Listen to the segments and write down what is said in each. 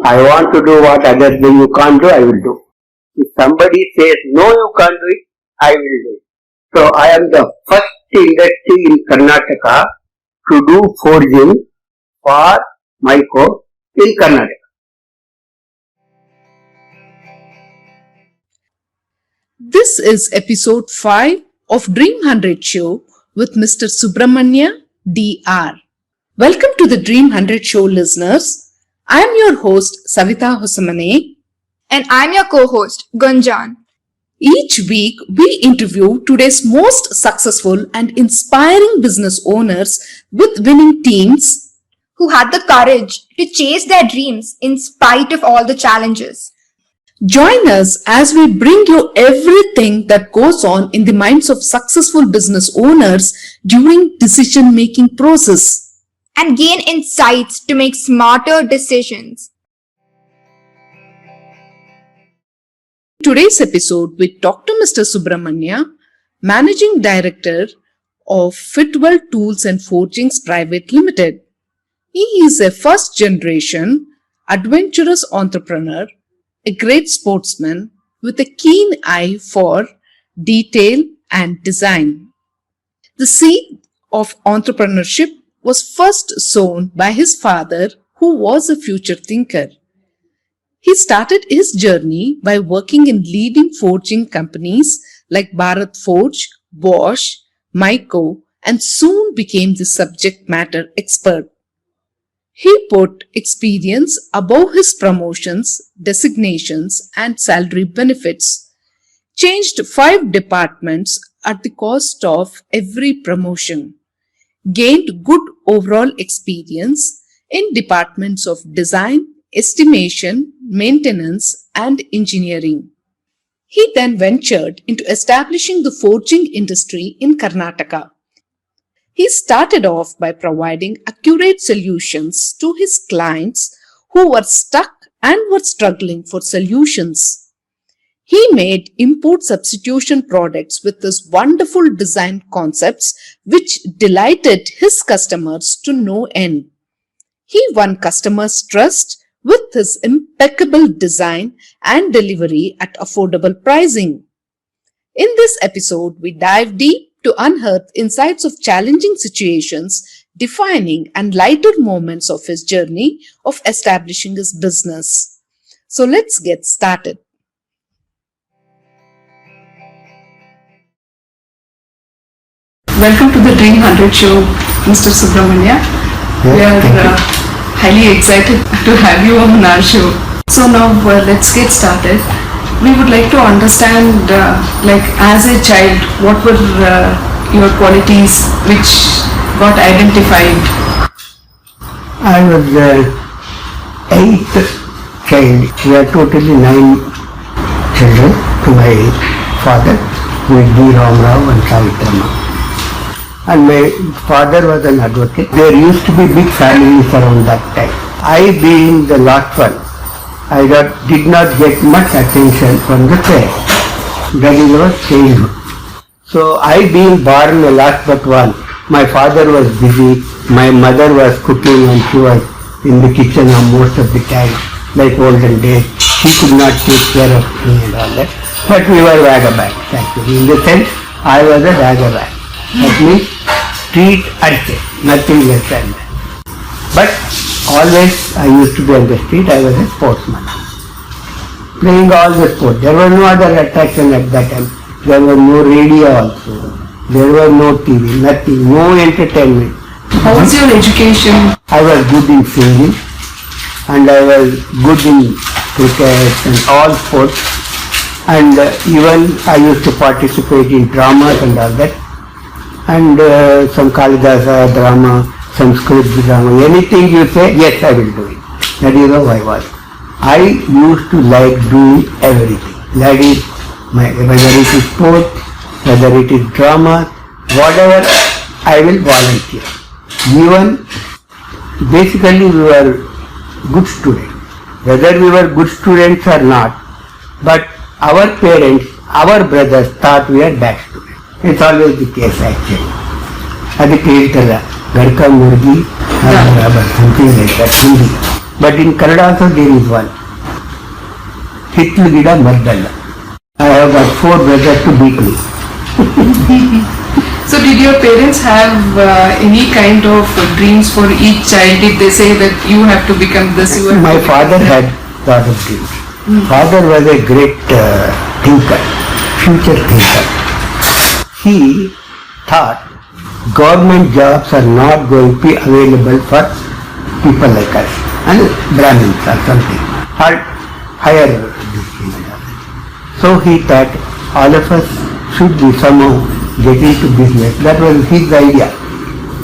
I want to do what others say you can't do, I will do. If somebody says no, you can't do it, I will do it. So I am the first industry in Karnataka to do forging for Mico in Karnataka. This is episode 5 of Dream 100 Show with Mr. Subramanya Dr. Welcome to the Dream 100 Show listeners. I am your host Savita Hosamane. And I'm your co-host Gunjan. Each week we interview today's most successful and inspiring business owners with winning teams who had the courage to chase their dreams in spite of all the challenges. Join us as we bring you everything that goes on in the minds of successful business owners during decision-making process and gain insights to make smarter decisions. Today's episode, we talk to Mr. Subramanya, Managing Director of Fitwel Tools and Forgings Private Limited. He is a first-generation, adventurous entrepreneur, a great sportsman with a keen eye for detail and design. The seed of entrepreneurship was first sown by his father, who was a future thinker. He started his journey by working in leading forging companies like Bharat Forge, Bosch, Mico, and soon became the subject matter expert. He put experience above his promotions, designations, and salary benefits, changed 5 departments at the cost of every promotion, gained good overall experience in departments of design, estimation, maintenance, and engineering. He then ventured into establishing the forging industry in Karnataka. He started off by providing accurate solutions to his clients who were stuck and were struggling for solutions. He made import substitution products with his wonderful design concepts which delighted his customers to no end. He won customers' trust with his impeccable design and delivery at affordable pricing. In this episode, we dive deep to unearth insights of challenging situations, defining and lighter moments of his journey of establishing his business. So let's get started. Welcome to the Dream 100 Show, Mr. Subramanya. We are highly excited to have you on our show. So now let's get started. We would like to understand, as a child, what were your qualities which got identified? I was the 8th child. We are totally 9 children to my father, who is D. Ramrao and Savitrama. And my father was an advocate. There used to be big families around that time. I being the last one, I did not get much attention from the parents. That is our childhood. So I being born the last but one, my father was busy, my mother was cooking and she was in the kitchen most of the time, like olden days. She could not take care of me and all that. But we were vagabonds actually. In the sense, I was a vagabond. That means street urchin, nothing less than that. But always I used to be on the street, I was a sportsman. Playing all the sports. There was no other attraction at that time. There was no radio also. There was no TV, nothing, no entertainment. How was your education? I was good in singing and I was good in cricket and all sports. And even I used to participate in dramas and all that. And some Kalidasa drama, Sanskrit drama, anything you say, yes, I will do it. That is how I was. I used to like doing everything. That is, whether it is sport, whether it is drama, whatever, I will volunteer. Even, basically we were good students. Whether we were good students or not, but our parents, our brothers thought we are bad students. It's always the case actually. ಅದಕ್ಕೆ ಹೇಳ್ತಲ್ಲ ಗಡ್ಕ ಮುರ್ಗಿ something like that, Hindi. But in Kannada also there is one. Hitlu Gida Maddalla. I have got 4 brothers to beat me. So did your parents have any kind of dreams for each child? Did they say that you have to become this? You have My to father had lot of dreams. Father was a great thinker, future thinker. He thought government jobs are not going to be available for people like us and Brahmins or something, or higher education. So he thought all of us should be somehow get into business. That was his idea.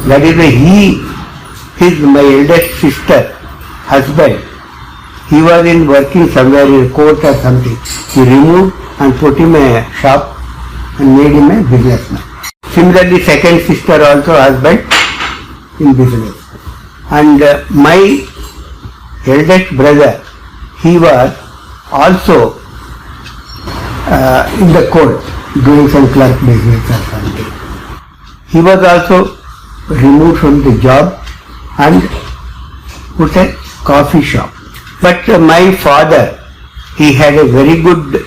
That is why my eldest sister, husband, he was working somewhere in a court or something. He removed and put him a shop and made him a businessman. Similarly, second sister also husband in business. And my eldest brother, he was also in the court doing some clerk business or something. He was also removed from the job and put a coffee shop. But my father, he had a very good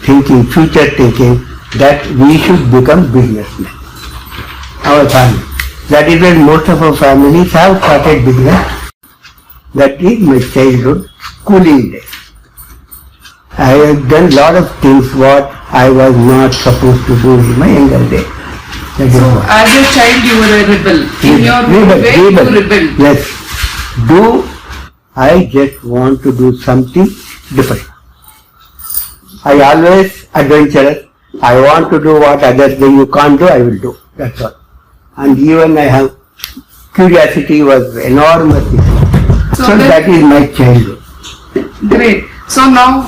thinking, future thinking, that we should become businessmen. Our family. That is why most of our families have started business. That is my childhood schooling days. I have done lot of things what I was not supposed to do in my younger days. So as a child you were a rebel. In your way you rebelled. Yes. I just want to do something different. I always adventurous. I want to do what others say you can't do, I will do. That's all. And even I have curiosity was enormous. So that is my childhood. Great. So now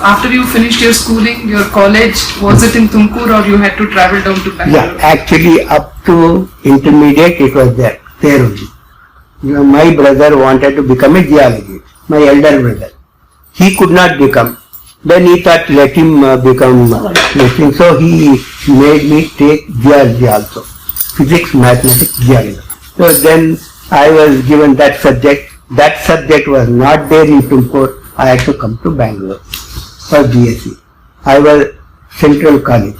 after you finished your schooling, your college, was it in Tumkur or you had to travel down to Bangalore? Yeah, actually up to intermediate it was there only. My brother wanted to become a geologist, my elder brother. He could not become. Then he thought let him become listening. So he made me take geology also. Physics, mathematics, geology. So then I was given that subject. That subject was not there in Tumkur. I had to come to Bangalore for BSc. I was Central College.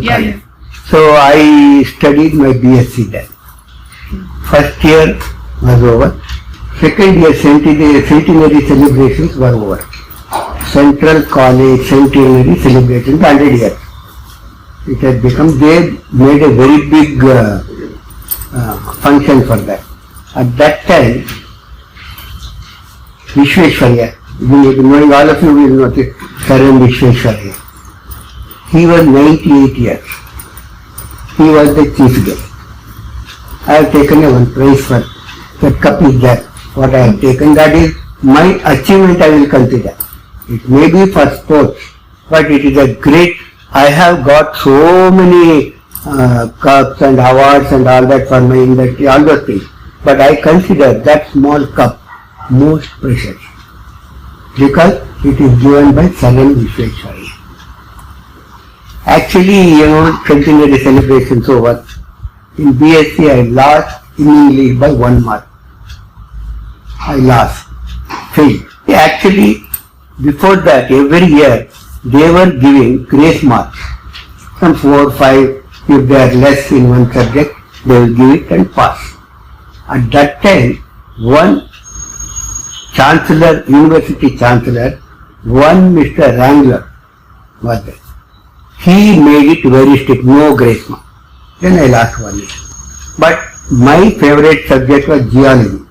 Yeah. So I studied my BSc there. First year was over. Second year centenary celebrations were over. Central College centenary celebrations 100 years. It had become, they made a very big function for that. At that time, Vishweshwarya, knowing all of you will know the Karan Vishweshwarya. He was 98 years. He was the chief guest. I have taken one prize for that cup is there. What I have taken, that is my achievement I will consider. It may be for sports, but it is a great, I have got so many cups and awards and all that for my industry, all those things. But I consider that small cup most precious because it is given by Saran Vishweshwarya. Actually, centenary celebrations over. In BSc I lost in English by 1 mark. I lost, failed. Actually, before that, every year they were giving grace marks. Some 4 or 5, if they are less in one subject, they will give it and pass. At that time, one chancellor, university chancellor, one Mr. Wrangler was there. He made it very strict, no grace mark. Then I lost 1 year. But my favorite subject was geology.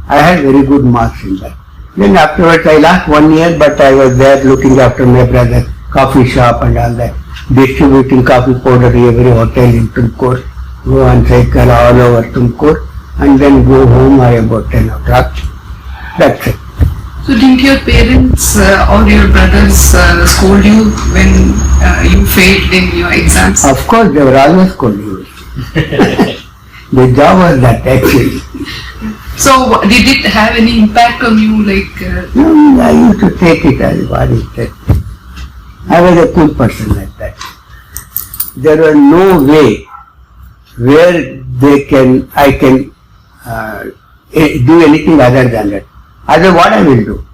I had very good marks in that. Then afterwards I lost 1 year, but I was there looking after my brother, coffee shop and all that, distributing coffee powder to every hotel in Tumkur, go and cycle all over Tumkur, and then go home by about 10 o'clock. That's it. So didn't your parents or your brothers scold you when you failed in your exams? Of course, they were always scolding me. The job was that actually. So did it have any impact on you, like? No, I used to take it as what is that. I was a cool person like that. There was no way where I can do anything other than that. I said, what I will do?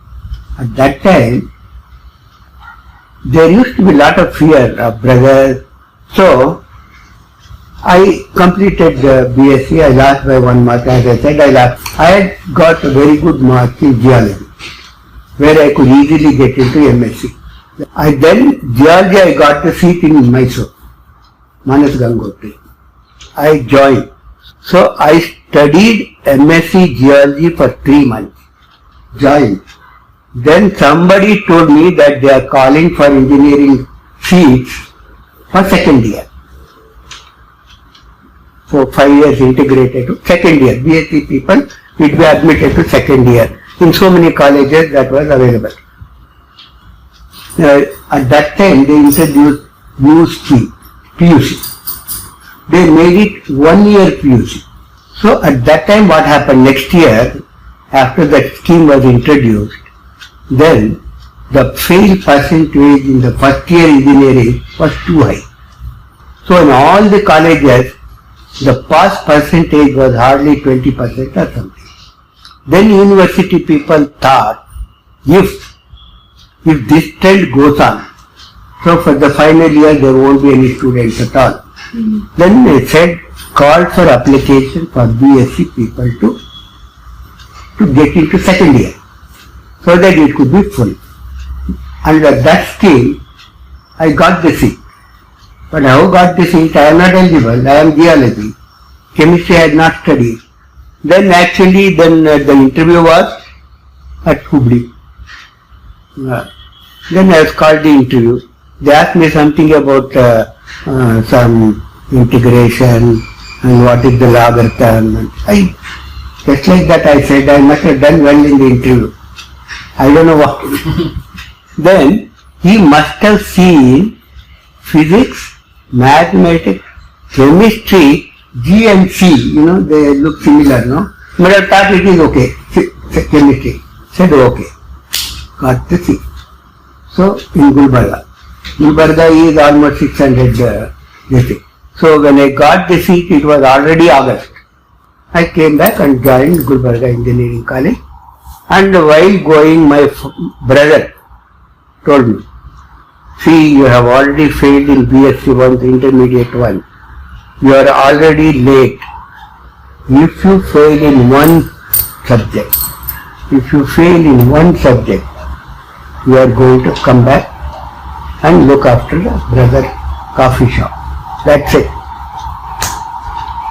At that time, there used to be a lot of fear of brothers. So, I completed the BSc. I lost by 1 mark. As I said, I lost. I had got a very good mark in geology, where I could easily get into MSc. Geology, I got the seat in Mysore, Manas Gangotri. I joined. So I studied MSc Geology for 3 months. Joined. Then somebody told me that they are calling for engineering seats for second year. So 5 years integrated to second year. BSc people will be admitted to second year. In so many colleges that was available. At that time they introduced new scheme, PUC. They made it 1 year PUC. So at that time what happened, next year after that scheme was introduced, then the fail percentage in the first year engineering was too high. So in all the colleges the pass percentage was hardly 20% or something. Then university people thought, if this trend goes on, so for the final year there won't be any students at all. Then they said, called for application for BSc people to get into second year, so that it could be full. Under that scheme, I got the seat. But how got the seat? I am not eligible. I am geology. Chemistry I had not studied. Then the interview was at Hubli. Then I was called the interview. They asked me something about some integration and what is the logarithm. Just like that I said, I must have done well in the interview. I don't know what. Then he must have seen physics, mathematics, chemistry, G and C, they look similar, no? But I thought it is okay, chemistry. Said okay. Got the C. So in Gulbarga. Gulbarga is almost 600 district. So when I got the seat, it was already August. I came back and joined Gulbarga Engineering College. And while going, my brother told me, see, you have already failed in BSc 1, intermediate 1. You are already late. If you fail in one subject, you are going to come back and look after the brother coffee shop. That's it.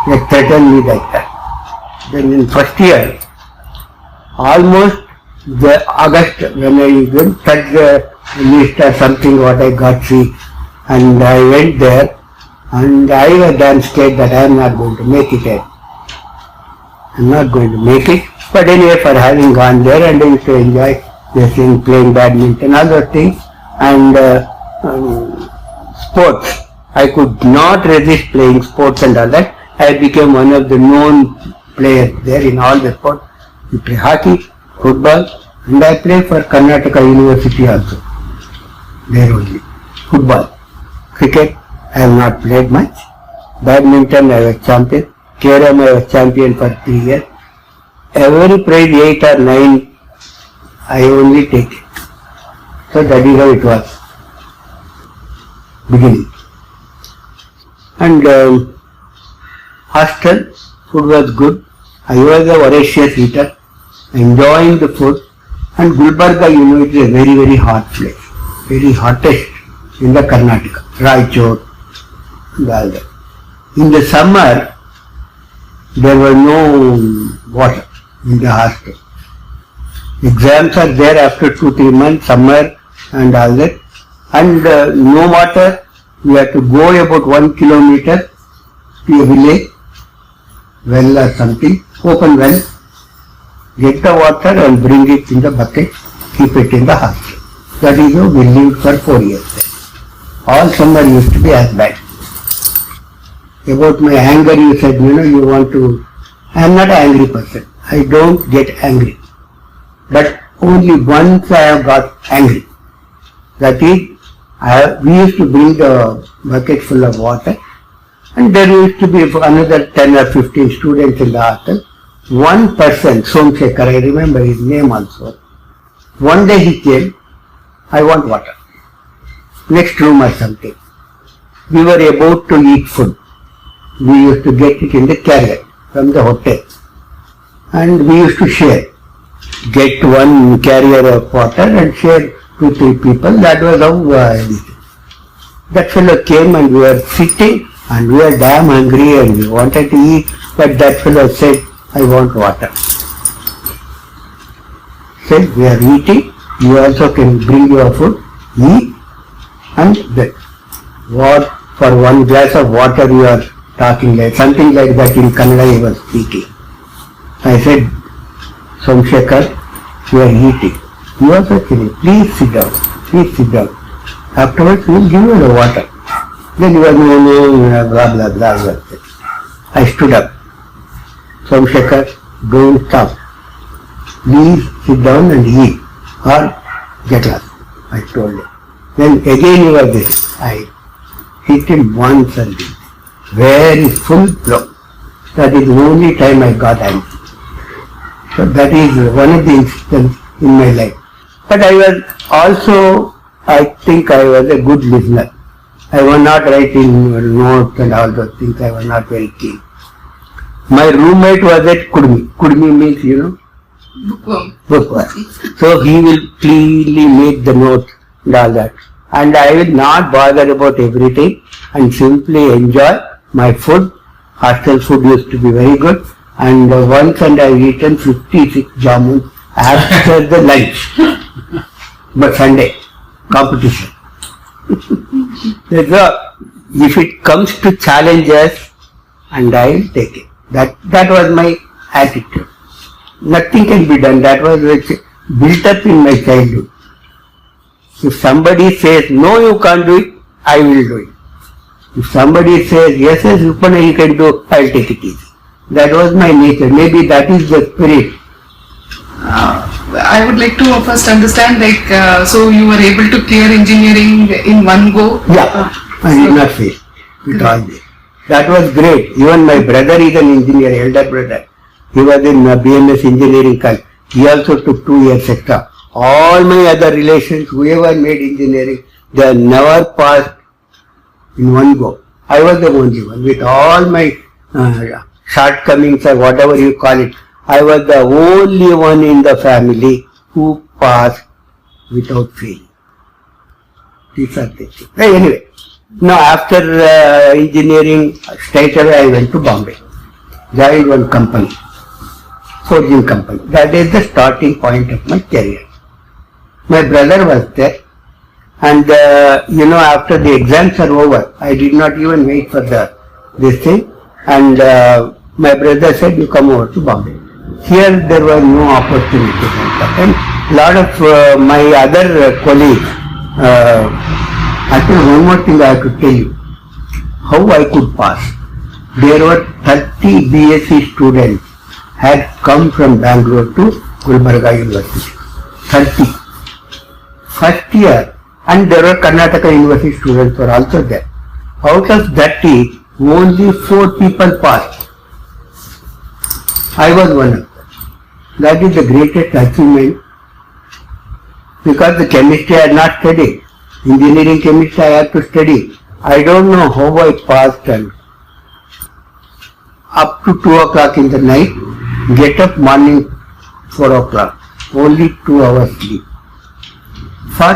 They threatened me like that. Then in first year, almost the August, when I went touch the list or something what I got see, and I went there, and I was damn scared that I am not going to make it yet. I am not going to make it. But anyway, for having gone there, and I used to enjoy this thing, playing badminton, all those things, and sports. I could not resist playing sports and all that. I became one of the known players there in all the sports. We play hockey, football, and I play for Karnataka University also. There only. Football. Cricket, I have not played much. Badminton, I was champion. Carom, I was champion for 3 years. Every prize 8 or 9, I only take it. So that is how it was. Beginning. And hostel, food was good. I was a voracious eater, enjoying the food. And Gulbarga, it is a very, very hot place. Very hottest in the Karnataka. Raichur and all that. In the summer, there was no water in the hostel. Exams are there after 2-3 months, summer and all that. And no water, we have to go about 1 kilometer to a village, well or something, open well, get the water and bring it in the bucket, keep it in the hostel. That is how we lived for 4 years there. All summer used to be as bad. About my anger, you said, you want to... I am not an angry person. I don't get angry. But only once I have got angry. That is, we used to bring a bucket full of water, and there used to be another 10 or 15 students in the hostel. one person, Somsekhar, I remember his name also. One day he came, I want water. Next room or something. We were about to eat food. We used to get it in the carrier from the hotel. And we used to share. Get one carrier of water and share 2-3 people. That was how I did it. That fellow came and we were sitting and we were damn hungry and we wanted to eat. But that fellow said, I want water. Said, we are eating. You also can bring your food. Eat and get. What, for one glass of water you are talking like, something like that in Kannada he was speaking. I said, Somsekhar, you are eating. You also saying, please sit down, please sit down. Afterwards we will give you the water. Then you are no, blah, blah, blah, blah. I stood up. Somsekhar, don't stop. Please sit down and eat or get up. I told him. Then again he was this. I hit him once and this. Very full blow. That is the only time I got angry. So that is one of the incidents in my life. But I was also, I think I was a good listener. I was not writing notes and all those things. I was not very keen. My roommate was at Kudmi. Kudmi means, you know, bookworm. So he will cleanly make the notes and all that. And I will not bother about everything and simply enjoy my food. Hostel food used to be very good. And once and I've eaten 56 jamuns after the lunch. But Sunday, competition. So, if it comes to challenges, and I will take it. That was my attitude. Nothing can be done. That was built up in my childhood. If somebody says, no, you can't do it, I will do it. If somebody says, yes, Upana, you can do, I will take it easy. That was my nature. Maybe that is the spirit. I would like to first understand, like, so you were able to clear engineering in one go? Yeah, I did not fail with all this. That was great. Even my brother is an engineer, elder brother. He was in BMS engineering college. He also took 2 years extra. All my other relations, whoever made engineering, they never passed in one go. I was the only one. With all my shortcomings or whatever you call it, I was the only one in the family who passed without failing. These are the things. Anyway, now after engineering, straight away I went to Bombay. Joined one company, forging company. That is the starting point of my career. My brother was there, and after the exams are over, I did not even wait for this thing, and my brother said, you come over to Bombay. Here there was no opportunity, and a lot of my other colleagues, actually one more thing I have to tell you, how I could pass. There were 30 BSc students had come from Bangalore to Gulbarga University. 30. First year, and there were Karnataka University students were also there. Out of 30, only 4 people passed. I was one of them. That is the greatest achievement, because the chemistry I had not studied. Engineering chemistry I had to study. I don't know how I passed, and up to 2 o'clock in the night, get up morning 4 o'clock, only 2 hours sleep. For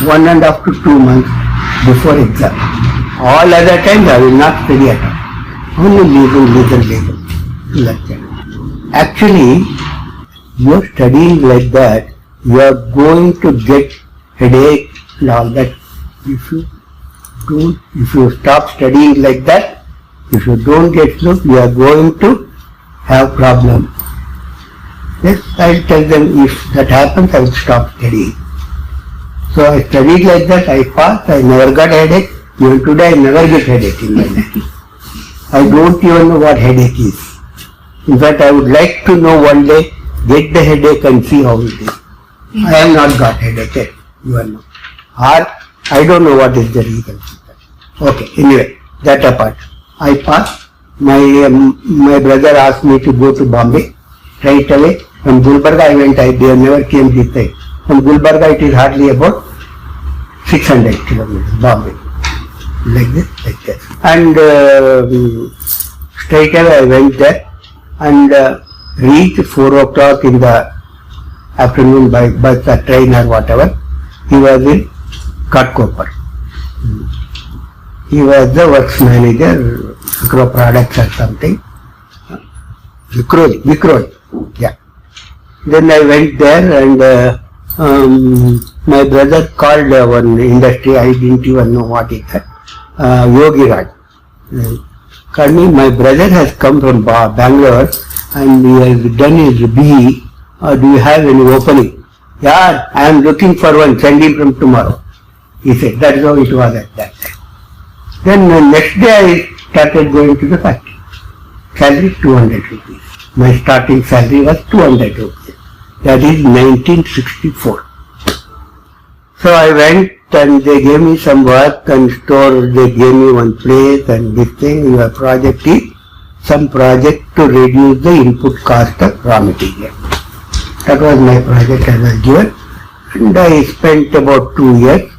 1.5 to 2 months before exam. All other times I will not study at all. Only listen. Lecture. Actually, you are studying like that, you are going to get headache and all that. If you stop studying like that, if you don't get sleep, you are going to have problems. Yes, I will tell them, if that happens, I will stop studying. So I studied like that, I passed, I never got headache. Even today I never get headache in my life. I don't even know what headache is. In fact, I would like to know one day, get the headache and see how it is. I have not got headache yet, you know. Or, I don't know what is the reason. Okay, anyway, that apart. I passed, my brother asked me to go to Bombay right away. From Gulbarga I went, they never came this side. From Gulbarga it is hardly about 600 kilometers, Bombay. Like this, like that. And straight away I went there and reached 4 o'clock in the afternoon by bus or train or whatever. He was in Katkopar. He was the works manager, Micro Products or something. Vicroy, yeah. Then I went there and my brother called one industry, I didn't even know what it was, Yogi Raj. Called me, my brother has come from Bangalore and he has done his BE. Do you have any opening? Yeah, I am looking for one, send him from tomorrow. He said, that is how it was at that time. Then next day I started going to the factory. Salary 200 rupees. My starting salary was 200 rupees. That is 1964. So I went and they gave me some work and store, they gave me one place and this thing, your project is some project to reduce the input cost of raw material. That was my project I was given and I spent about 2 years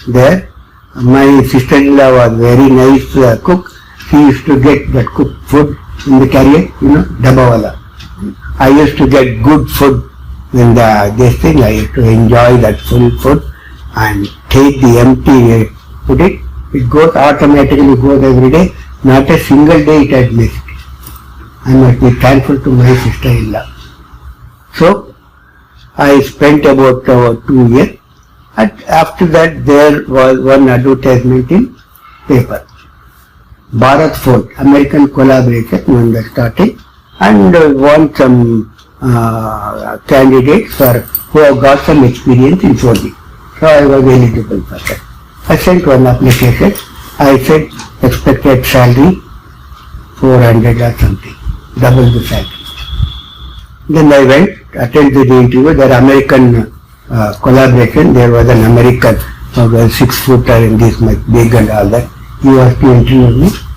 there. My sister-in-law was very nice cook. She used to get that cooked food in the carrier, dabawala. I used to get good food in this thing. I used to enjoy that full food and take the empty, put it. It goes automatically, goes every day. Not a single day it has missed. I must be thankful to my sister-in-law. So I spent about 2 years. And after that there was one advertisement in paper. Bharat Forge, American collaboration when they started and want some candidates who have got some experience in forging. So I was eligible for that. I sent one application. I said expected salary 400 or something, double the salary. Then I went, attended the interview. There American collaboration. There was an American 6-footer in this much big and all that. He was to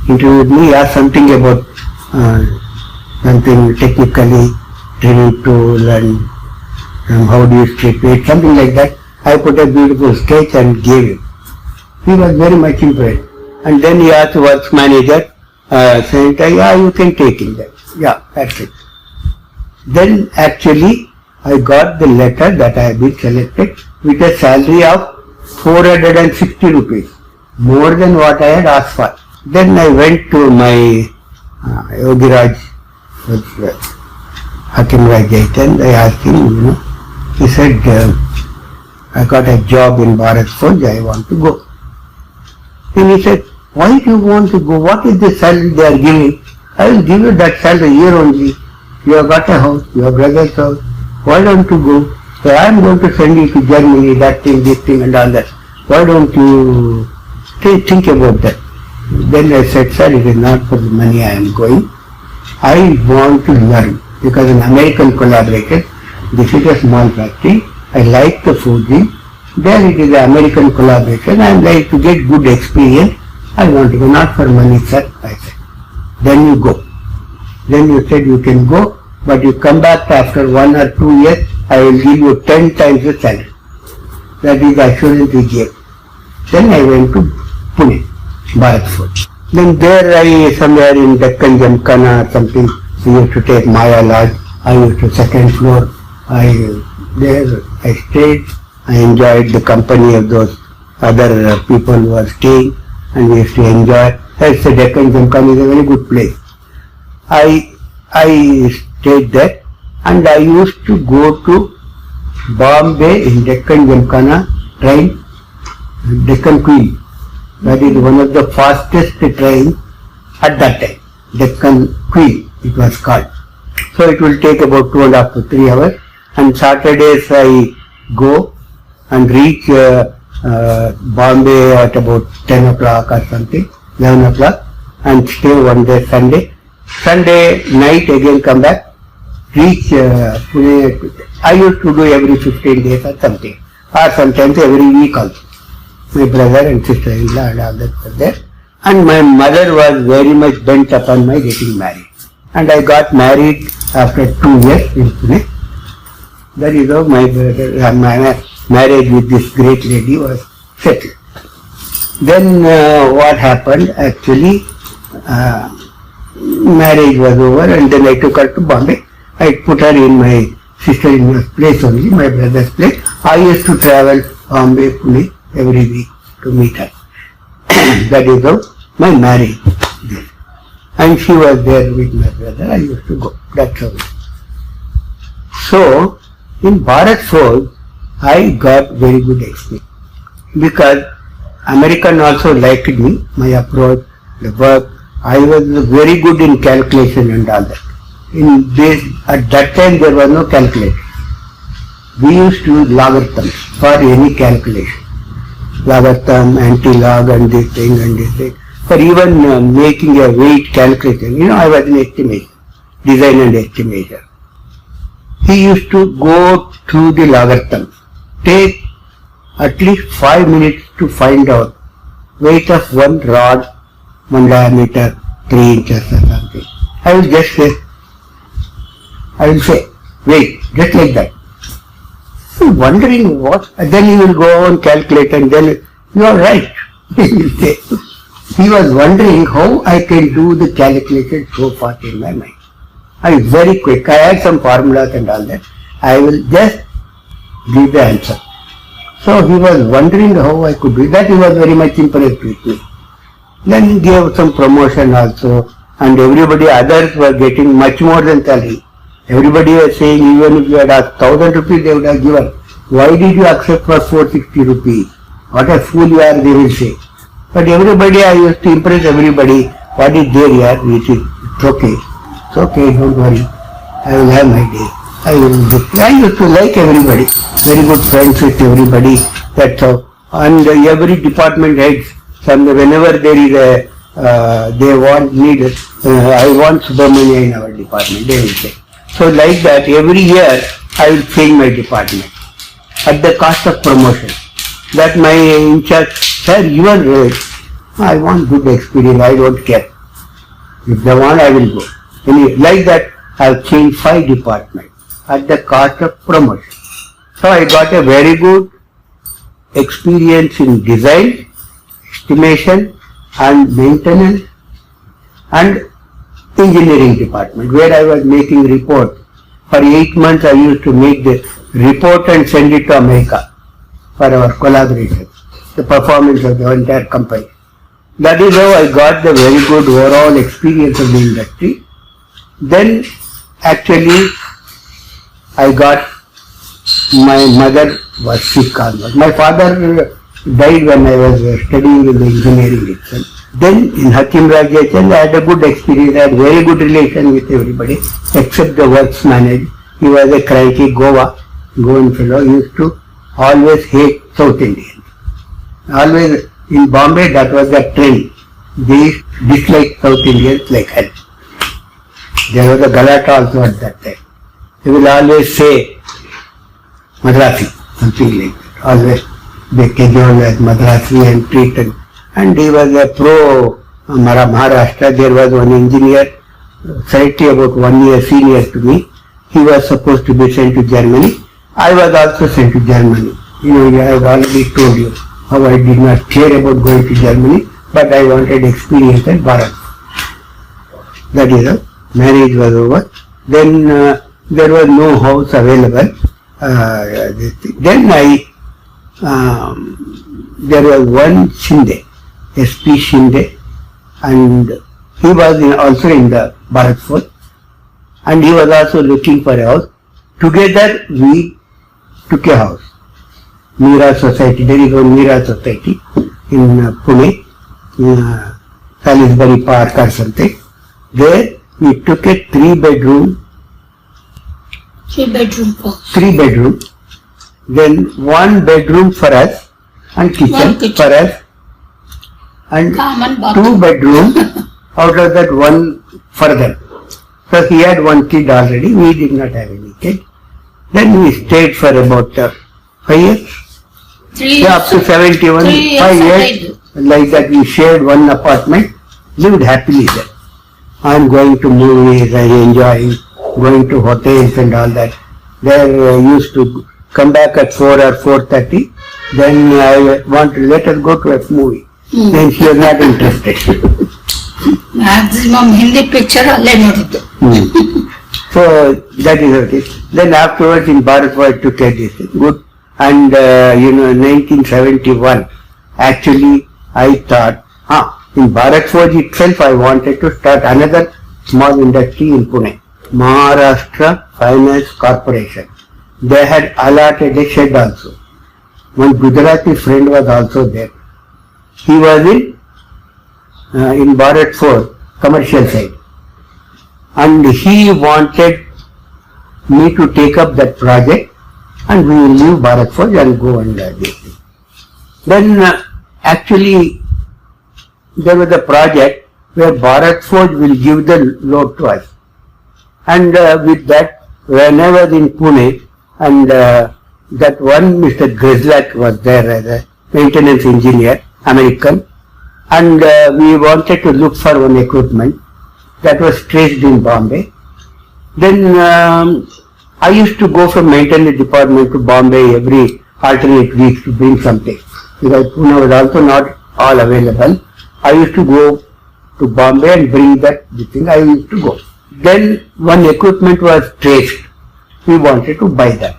interviewed me, asked something about something technically, training tool and how do you strip it, something like that. I put a beautiful sketch and gave him. He was very much impressed. And then he asked works manager, saying, yeah, you can take him there. Yeah, that's it. Then actually I got the letter that I have been selected with a salary of 460 rupees, more than what I had asked for. Then I went to my Yogi Raj, Hakim Raj Jaitan. I asked him, he said, I got a job in Bharat Forge, I want to go. Then he said, why do you want to go? What is the salary they are giving? I will give you that salary here only. You have got a house, your brother's house. Why don't you go? So I am going to send you to Germany, that thing, this thing and all that. Why don't you think about that? Then I said, sir, it is not for the money I am going. I want to learn because an American collaborator, this is a small factory. I like the forging. There it is an American collaboration. I like to get good experience. I want to go, not for money, sir, I said. Then you go. Then you said you can go, but you come back after 1 or 2 years, I will give you 10 times the salary. That is the assurance he gave. Then I went to Pune, Bharat Forge. Then there I, somewhere in Deccan Jamkhana or something, we used to take Maya Lodge. I used to second floor. There I stayed. I enjoyed the company of those other people who were staying and we used to enjoy. That's the Deccan Jamkhana is a very good place. I stayed there and I used to go to Bombay in Deccan Jamkhana train, Deccan Queen. That is one of the fastest trains at that time. Deccan Queen it was called. So it will take about 2.5 to 3 hours. And Saturdays I go and reach Bombay at about 10 o'clock or something, 11 o'clock and stay one day Sunday. Sunday night again come back, reach Pune. I used to do every 15 days or something, or sometimes every week also. My brother and sister-in-law and all that were there. And my mother was very much bent upon my getting married. And I got married after 2 years in Pune. That is how my marriage with this great lady was settled. Then what happened, actually, marriage was over and then I took her to Bombay. I put her in my sister-in-law's place only, my brother's place. I used to travel Bombay, Pune every week to meet her. That is how my marriage did. And she was there with my brother. I used to go. That's how. So, in Bharat Forge, I got very good experience because American also liked me, my approach, the work. I was very good in calculation and all that. In this, at that time there was no calculator. We used to use logarithms for any calculation. Logarithm, anti-log and this thing. For even making a weight calculation, I was an estimator, design and estimator. He used to go through the logarithms, take at least 5 minutes to find out weight of one rod, one diameter, 3 inches or something. I will say, wait, just like that. Wondering what, and then he will go on calculate and then, you are right. He will say. He was wondering how I can do the calculation so fast in my mind. I was very quick. I had some formulas and all that. I will just give the answer. So he was wondering how I could do that. He was very much impressed with me. Then he gave some promotion also, and everybody, others were getting much more than salary. Everybody was saying even if you had asked 1,000 rupees, they would have given. Why did you accept for 460 rupees? What a fool you are, they will say. But everybody, I used to impress everybody. What is there here? Which is, it's okay. It's okay, don't worry. I will have my day. I used to like everybody. Very good friends with everybody. That's how. And every department heads, whenever there is a, they want, I want Subramanya in our department, they will say. So like that, every year I will change my department at the cost of promotion. That my in charge, sir, you are right. I want good experience, I don't care. If they want, I will go. Anyway, like that, I have changed 5 departments at the cost of promotion. So I got a very good experience in design, estimation and maintenance and engineering department, where I was making report. For 8 months I used to make the report and send it to America for our collaboration, the performance of the entire company. That is how I got the very good overall experience of the industry. Then actually I got, my mother was sick almost. My father died when I was studying in the engineering itself. Then in Hakim Rajachan I had a good experience, I had very good relation with everybody except the works manager. He was a cranky Goan fellow. He used to always hate South Indians. Always in Bombay, that was the trend. They disliked South Indians like hell. There was a Galata also at that time. They will always say Madrasi, something like that. Always they cajole as Madrasi and treat. And he was a pro Maharashtra. There was one engineer, slightly about 1 year senior to me. He was supposed to be sent to Germany. I was also sent to Germany. I have already told you how I did not care about going to Germany, but I wanted experience at Bharat. That is how marriage was over. Then there was no house available. Then there was one Shinde, SP Shinde, and he was also in the Bharat Forge, and he was also looking for a house. Together we took a house, Mira Society. There is one Mira Society in Pune, Salisbury Park or something. There we took a 3-bedroom. 3-bedroom. Then 1 bedroom for us and kitchen for us, and 2 bedroom out of that 1 for them. So he had 1 kid already, we did not have any kid. Then we stayed for about 5 years. 3 years. Up to 71, 5 years. like that we shared one apartment, lived happily there. I'm going to movies, I enjoy going to hotels and all that. There I used to come back at 4 or 4:30. Then I want to let her go to a movie. Then she was not interested. Maximum Hindi picture ಅಲ್ಲೇ ನೋಡಿದ್ದು. So that is what it is. Then afterwards in Bharat Forge to take this good. And in 1971, actually I thought, in Bharat Forge itself I wanted to start another small industry in Pune. Maharashtra Finance Corporation. They had allotted a shed also. One Gujarati friend was also there. He was in Bharat Forge commercial side. And he wanted me to take up that project and we will leave Bharat Forge and go and do this thing. Then actually there was a project where Bharat Forge will give the load to us. And with that, when I was in Pune, and that one Mr. Grislak was there as a maintenance engineer, American, and we wanted to look for one equipment that was traced in Bombay. Then I used to go from maintenance department to Bombay every alternate weeks to bring something. Because Pune was also not all available. I used to go to Bombay and bring that thing. I used to go. Then one equipment was traced. We wanted to buy that.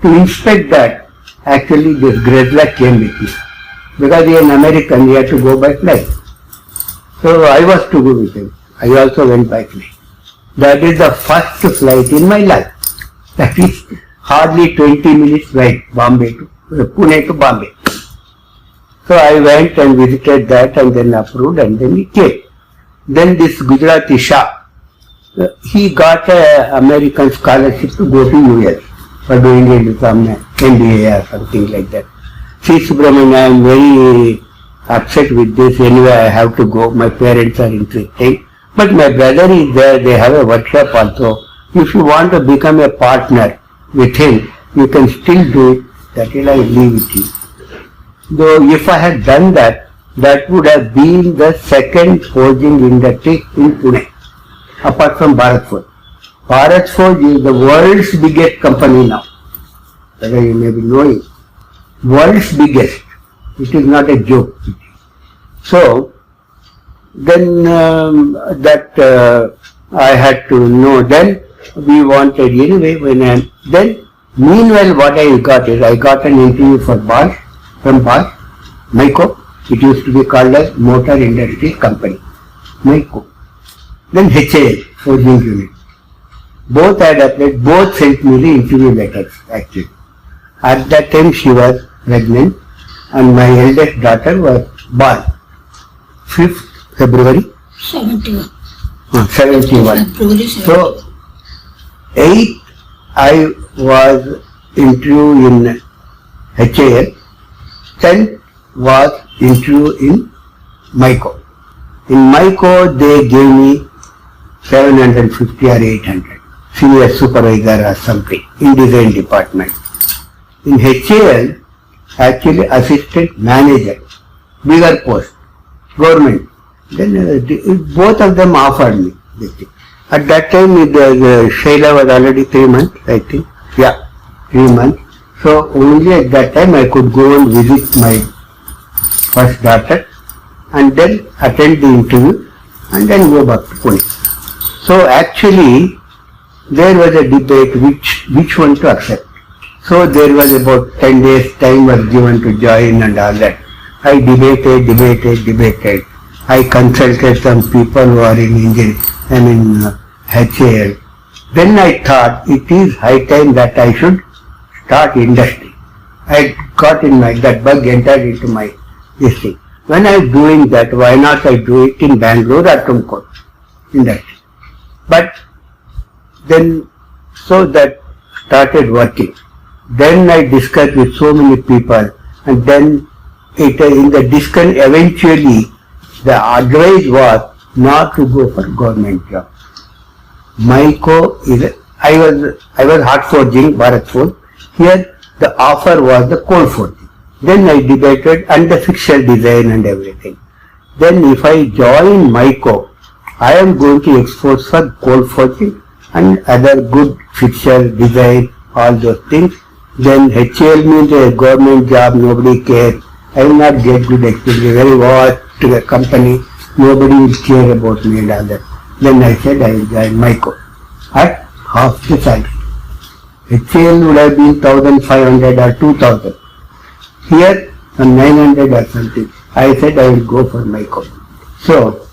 To inspect that, actually this Grislak came with me. Because he is an American, he had to go by flight. So I was to go with him. I also went by flight. That is the first flight in my life. That is hardly 20 minutes flight, Pune to Bombay. So I went and visited that and then approved and then he came. Then this Gujarati Shah, he got an American scholarship to go to US for doing some MBA or something like that. See Subramanya, I am very upset with this. Anyway, I have to go. My parents are insisting. But my brother is there. They have a workshop also. If you want to become a partner with him, you can still do it. That will I leave with you. Though if I had done that, that would have been the second forging industry in Pune, apart from Bharat Forge. Bharat Forge is the world's biggest company now. Whether you may be knowing. World's biggest. It is not a joke. So, then I had to know. Then we wanted anyway. Then meanwhile, what I got is I got an interview for Bosch from Bosch, Mico. It used to be called as Motor Industry Company, Mico. Then HAL, Forging Unit. Both had applied. Both sent me the interview letters. Actually, at that time she was pregnant, and my eldest daughter was born. 5th February 71. 71. February 71. So, 8th I was interviewed in HAL, 10th was interview in Mico. In Mico they gave me 750 or 800, senior supervisor or something in design department. In HAL, actually assistant manager, bigger post, government. Then both of them offered me this thing. At that time, Shaila was already 3 months, I think. Yeah, 3 months. So only at that time I could go and visit my first daughter and then attend the interview and then go back to Pune. So actually, there was a debate which one to accept. So there was about 10 days time was given to join and all that. I debated. I consulted some people who are in HAL. Then I thought it is high time that I should start industry. I got in that bug entered into my this thing. When I am doing that, why not I do it in Bangalore or Tumkur industry? But then, so that started working. Then I discussed with so many people, and then in the discussion eventually the advice was not to go for government job. Mico is I was hot forging, Bharat Forge. Here the offer was the cold forging. Then I debated and the fixture design and everything. Then if I join Mico, I am going to export for cold forging and other good fixture design, all those things. Then HAL means a government job, nobody cares. I will not get good experience, very vast company, nobody will care about me and all that. Then I said I will join Mico at half the salary. HAL would have been 1,500 or 2,000. Here 900 or something. I said I will go for Mico. So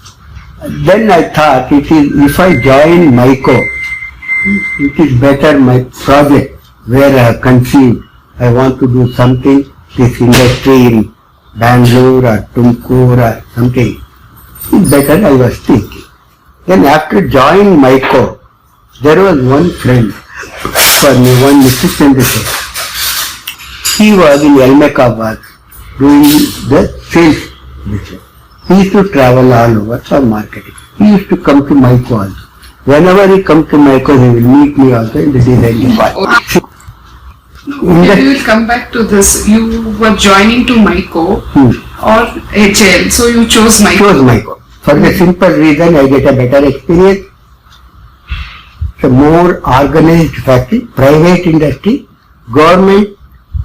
then I thought if I join Mico, it is better my project where I have conceived. I want to do something, this industry in Bangalore or Tumkur or something. It's better, I was thinking. Then after joining Mico, there was one friend for me, one Mr. Chandrasekhar. He was in Elmeka doing the sales business. He used to travel all over for marketing. He used to come to Mico also. Whenever he comes to Mico, he will meet me also in the design department. Okay, we will come back to this. You were joining to Mico or HL, so you chose Mico. Chose Mico. For the simple reason, I get a better experience. It's a more organized factory, private industry, government.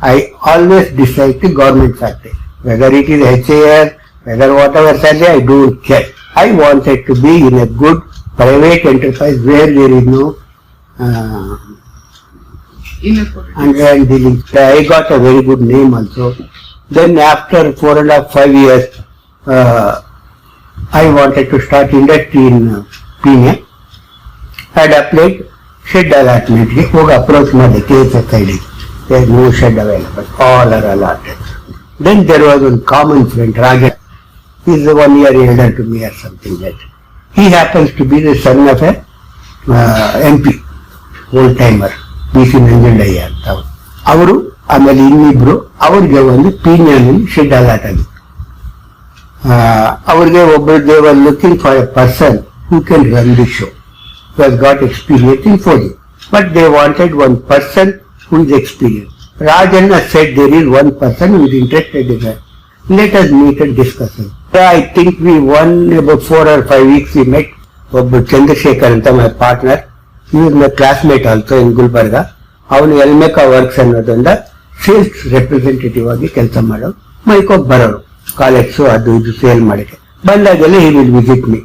I always dislike the government factory. Whether it is HAL, whether whatever salary, I don't care. I wanted to be in a good private enterprise where there is no and dealing. I got a very good name also. Then after 4.5 years, I wanted to start industry in Pune. I had applied shed allotment. He approached me the KSS. There is no shed available. All are allotted. Then there was one common friend, Raja. He is 1 year elder to me or something like that. He happens to be the son of a MP, old timer. BC Nanjandaya ಅಂತ ಅವರು ಆಮೇಲೆ ಇನ್ನಿಬ್ರು ಅವ್ರಿಗೆ ಒಂದು ಪೀಣ್ಯನಲ್ಲಿ shed allot ಆಗಿತ್ತು. ಅವ್ರಿಗೆ ಒಬ್ಬರು they were looking for A person who can run the show, who has got experience in forging, but they wanted one person who is experience. Rajan said there is one person who is interested in her. Let us meet and discuss it. I think we won about 4 or 5 weeks we met. ಒಬ್ಬ ಚಂದ್ರಶೇಖರ್ ಅಂತ my partner. He was my classmate also in Gulbarga. ಅವನು ಎಲ್ಮೆಕಾ works ಅನ್ನೋದೊಂದ sales representative ಆಗಿ ಕೆಲಸ ಮಾಡೋರು. ಮೈಕೋಗೆ ಬರೋರು, college ಅದು ಇದು sale ಮಾಡಕ್ಕೆ ಬಂದಾಗೆಲ್ಲ he will visit me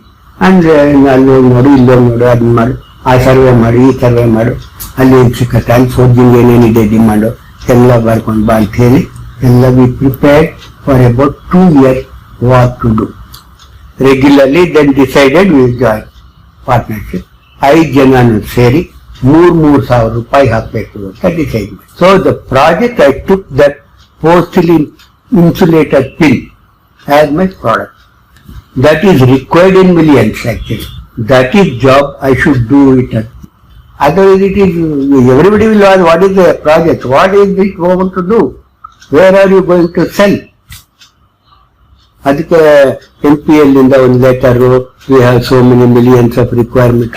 and ಅಲ್ಲಿ ನೋಡು, ಇಲ್ಲೋಗಿ ನೋಡು, ಅದನ್ನ ಮಾಡು, ಆ ಸರ್ವೆ ಮಾಡು, ಈ ಸರ್ವೆ ಮಾಡು, ಅಲ್ಲಿ ಸಿಕ್ಕತ್ತೆ, ಅಲ್ಲಿ ಫೋರ್ಜಿಂಗ್ ಏನೇನಿದೆ ಡಿಮಾಂಡು ಎಲ್ಲ ಬರ್ಕೊಂಡು ಬಾ ಅಂತ ಹೇಳಿ ಎಲ್ಲ we prepared for about 2 years what to do regularly. Then decided we join partnership. 5 ಜನನು ಸೇರಿ 3,000 ರೂಪಾಯಿ ಹಾಕಬೇಕು ಅಂತ ಡಿಸೈಡ್ ಮಾಡಿ. So the project I took that partially insulated pin as my product. That is required in millions actually. That is job I should do it. Otherwise it is, everybody will ask what is the project, what is it going to do, where are you going to sell. ಅದಕ್ಕೆ MPL ಇಂದ ಒಂದು letter, we have so many millions of requirement.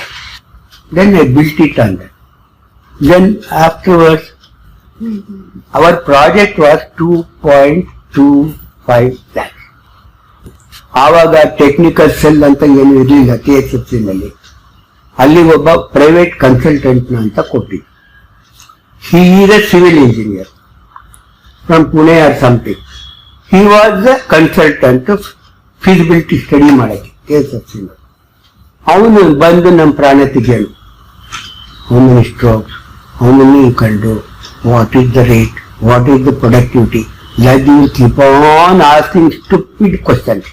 Then I built it on that. Then afterwards, our project was 2.25 lakhs. ಆವಾಗ technical cell ಅಂತ ಏನು ಇರಲಿಲ್ಲ KSFC ನಲ್ಲಿ. ಅಲ್ಲಿ ಒಬ್ಬ ಪ್ರೈವೇಟ್ ಕನ್ಸಲ್ಟೆಂಟ್ ಅಂತ ಕೊಟ್ಟಿದ್ದು. He is a civil engineer from Pune or something. He was the consultant feasibility study ಮಾಡಕ್ಕೆ KSFC ನಲ್ಲಿ. ಅವನು ಬಂದು ನಮ್ಮ ಪ್ರಾಣ ತೆಗೆಯಲು, how many strokes, how many you can do, what is the rate, what is the productivity, like you will keep on asking stupid questions.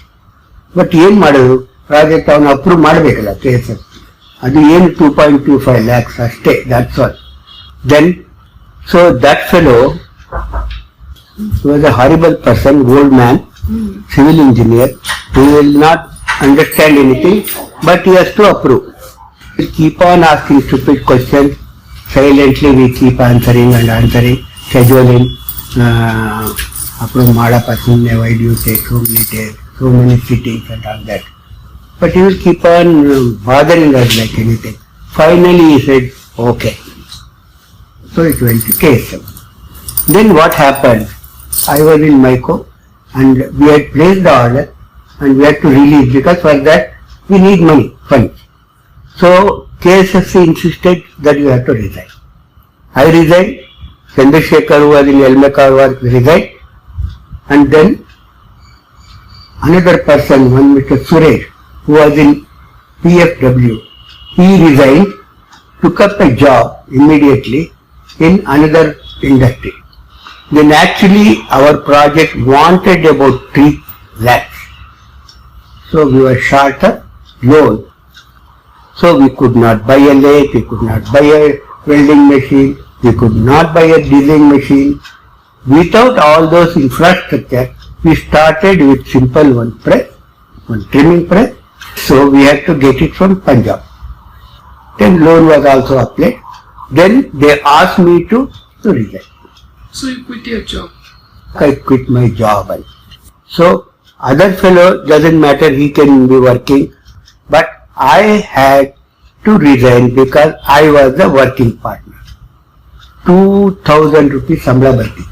But ಏನ್ ಮಾಡೋದು, project ಅವನು ಅಪ್ರೂವ್ ಮಾಡಬೇಕಲ್ಲ KSFC. ಅದು ಏನು 2.25 lakhs ಅಷ್ಟೇ, that's all. Then so that fellow was a horrible person, old man, civil engineer. He will not understand anything, but he has to approve. We keep on asking stupid questions. Silently we keep answering and answering, scheduling, approve ಮಾಡಪ್ಪ ಸುಮ್ಮನೆ, why do you take so many days, so many cities and all that. But he will keep on bothering us like anything. Finally he said, okay. So it went to KSM. Then what happened? I was in Mico and we had placed the order and we had to release because for that we need money, funds. So KSFC insisted that you have to resign. I resigned, Chandrasekhar who was in Elmeka was resigned, and then another person, one Mr. Suresh, who was in PFW, he resigned, took up a job immediately in another industry. Then actually our project wanted about 3 lakhs. So we were short of loan. So we could not buy a lathe, we could not buy a welding machine, we could not buy a design machine. Without all those infrastructure, we started with simple one press, one trimming press. So we had to get it from Punjab. Then loan was also applied. Then they asked me to resign. So you quit your job? I quit my job. So other fellow doesn't matter, he can be working, but I had to resign because I was the working partner. 2,000 rupees sambla bharti.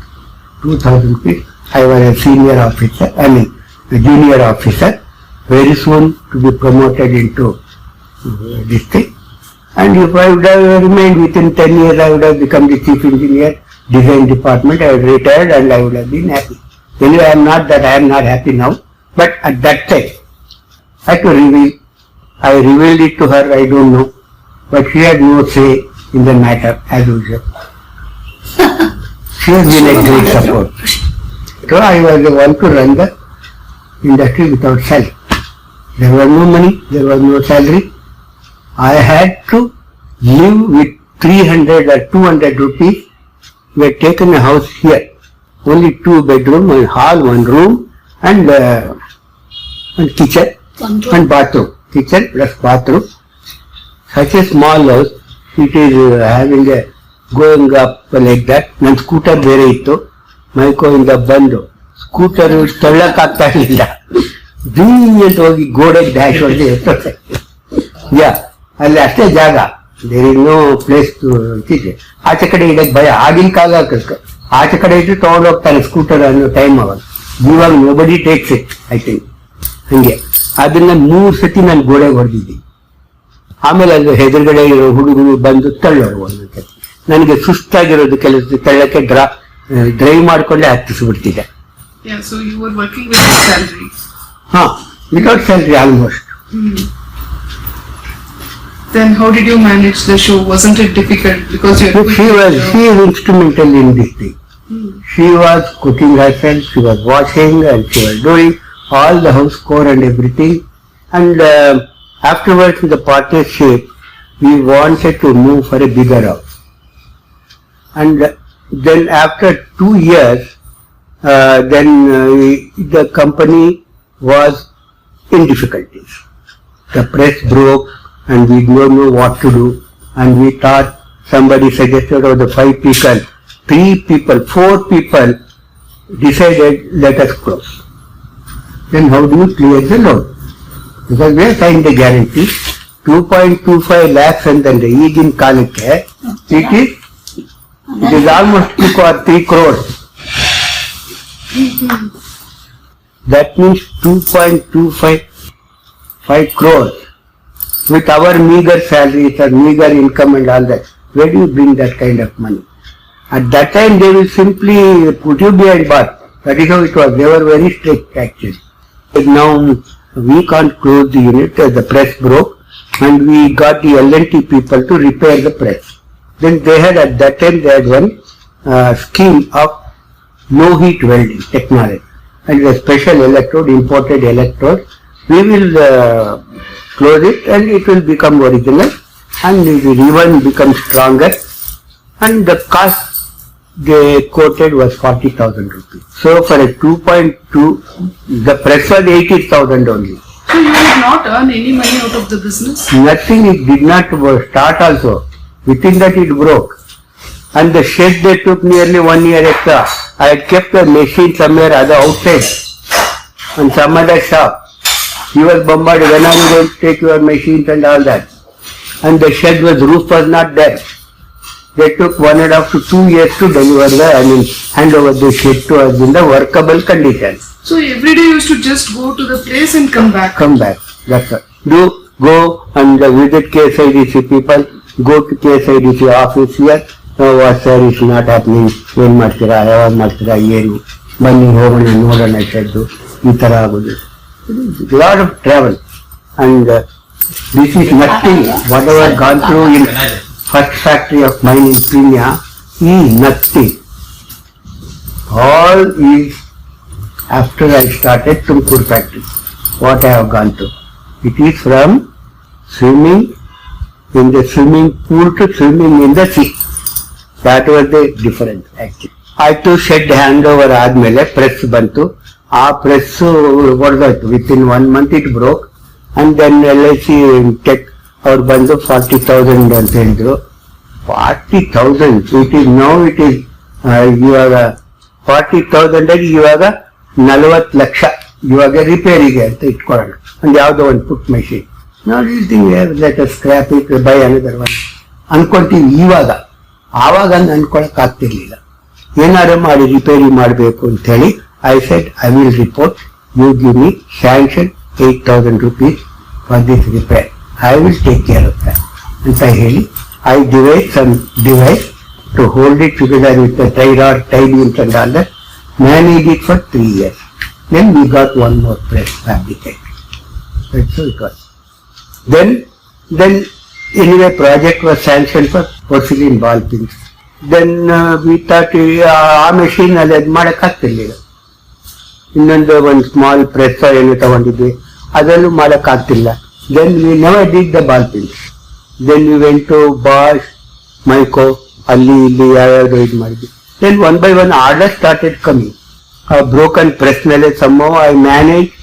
2,000 rupees. I was a senior officer, a junior officer, very soon to be promoted into this thing. And if I would have remained within 10 years, I would have become the chief engineer, design department, I would have retired and I would have been happy. Anyway, I am not happy now, but at that time, I had to reveal. I revealed it to her, I don't know, but she had no say in the matter as usual. She has been a great support. So I was the one to run the industry without salary. There was no money, there was no salary. I had to live with 300 or 200 rupees. We had taken a house here, only 2 bedroom, 1 hall, 1 room and kitchen and bathroom. Kitchen plus bathroom. Such a small house, it is having a going up like that. ನನ್ನ scooter ಬೇರೆ ಇತ್ತು, ಮೈಕೋ ಇಂದ ಬಂದು scooter ತಳ್ಳಕ್ಕಾಗ್ತಾ ಇರಲಿಲ್ಲ, ಅಂತ ಹೋಗಿ ಗೋಡೆಗೆ dash ಹೊಡೆದು ಎಷ್ಟೊತ್ತೆ. ಯಾ ಅಲ್ಲಿ ಅಷ್ಟೇ ಜಾಗ, there is no place to ಇಟ್ಟಿದೆ. ಆಚೆ ಕಡೆ ಇಡಕ್ಕೆ ಭಯ, ಆಗಿನ ಕಾಲ ಆಚೆ ಕಡೆ ಇಟ್ಟು ತಗೊಂಡು ಹೋಗ್ತಾನೆ ಸ್ಕೂಟರ್ ಅನ್ನೋ ಟೈಮ್ ಅವಾಗ. ಇವಾಗ nobody takes it I think. ಹಂಗೆ ಅದನ್ನ 3 ಸತಿ ನಾನು ಗೋಡೆಗೆ ಹೊಡೆದಿದ್ದೀನಿ. ಆಮೇಲೆ ಅದು ಎದುರುಗಡೆ ಇರೋ ಹುಡುಗರು ಬಂದು ತಳ್ಳೋರು ಒಂದೊಂದ್ಸತಿ. ನನಗೆ ಸುಸ್ತಾಗಿರೋದು ಕೆಲಸ ತಳ್ಳಕ್ಕೆ ಡ್ರೈವ್ ಮಾಡ್ಕೊಂಡೆ ಹತ್ತಿಸ್ಬಿಡ್ತಿದ್ದೆ. ಹಾ, without salary almost. Then how did you manage the show? Wasn't it difficult because she is instrumental in this thing. She was cooking herself, she was washing and she was doing all the house core and everything. And afterwards in the partnership, we wanted to move for a bigger house. And then after 2 years, the company was in difficulties. The press broke and we don't know what to do. And we thought somebody suggested of the 5 people, 3 people, 4 people decided let us close. Then how do you clear the loan? Because we have signed the guarantee, 2.25 lakhs and then the ಈಗಿನ ಕಾಲಕ್ಕೆ it is almost 2 or 3 crores. That means 2.25 crores. With our meager salaries or meager income and all that, where do you bring that kind of money? At that time they will simply put you behind bars. That is how it was. They were very strict actually. But now we can't close the unit, the press broke and we got the L&T people to repair the press. Then they had at that time they had one scheme of no heat welding technology and a special electrode, imported electrode. We will close it and it will become original and it will even become stronger, and the cost they quoted was 40,000 rupees. So for a 2.2, the press was 80,000 only. So you did not earn any money out of the business? Nothing, it did not start also. Within that it broke. And the shed they took nearly 1 year extra. I had kept a machine somewhere other outside on some other shop. He was bombarded, when are you going to take your machines and all that. And the shed roof was not there. They took 1.5 to 2 years to deliver hand over the shed to us in the workable condition. So every day you used to just go to the place and come back. Come back, that's all. Go and visit KSIDC people, go to KSIDC office here. No, what sir is not happening, ಏನ್ ಮಾಡ್ತೀರಾ, ಯಾವಾಗ ಮಾಡ್ತೀರಾ, ಏನು ಬನ್ನಿ ಹೋಗೋಣ ನೋಡೋಣ shed, ಈ ತರ ಆಗೋದು. Lot of travel and this is nothing. Whatever gone through in first factory of mine in Kenya is nothing. All is after I started Tumkur factory. What I have gone through. It is from swimming in the swimming pool to swimming in the sea. That was the difference actually. ಆಯ್ತು, shed hand over ಆದ್ಮೇಲೆ press ಬಂತು. ಆ press ಹೊಡೆದೋಯ್ತು. Within 1 month it broke. And then LIC tech ಅವ್ರು ಬಂದು 40,000 ಅಂತ ಹೇಳಿದ್ರು. 40,000 it is now it is ಇವಾಗ 40,000 ಇವಾಗ 40 ಲಕ್ಷ ಇವಾಗ ರಿಪೇರಿಗೆ ಅಂತ ಇಟ್ಕೊಳ್ಳೋಣ. ಒಂದು ಯಾವುದೋ ಒಂದು put machine let us scrap it by another one ಅನ್ಕೊಂತೀವಿ ಇವಾಗ. ಆವಾಗ ಅನ್ಕೊಳಕ್ ಆಗ್ತಿರ್ಲಿಲ್ಲ. ಏನಾದ್ರು ಮಾಡಿ ರಿಪೇರಿ ಮಾಡಬೇಕು ಅಂತ ಹೇಳಿ I said I will report, you give me sanction 8,000 rupees for this repair, I will take care of that ಅಂತ ಹೇಳಿ I devise some device to hold it together with the tie rod, tie beams and all that, manage it for 3 years. Then we got one more press fabricated. That's how it was. Then anyway project was sanctioned for porcelain ball pins. Then we thought ಆ machine ಅಲ್ಲಿ ಅದು ಮಾಡಕ್ ಆಗ್ತಿರ್ಲಿಲ್ಲ. ಇನ್ನೊಂದು ಒಂದು small press ಏನು ತಗೊಂಡಿದ್ವಿ, ಅದರಲ್ಲೂ ಮಾಡಕ್ ಆಗ್ತಿಲ್ಲ. Then we never did the ball pins. Then we went to Bosch, Mico, ಅಲ್ಲಿ ಇಲ್ಲಿ ಯಾವ್ಯಾವ್ದು ಇದು ಮಾಡಿದ್ವಿ. Then one by one orders started coming. A broken press nelle somehow I managed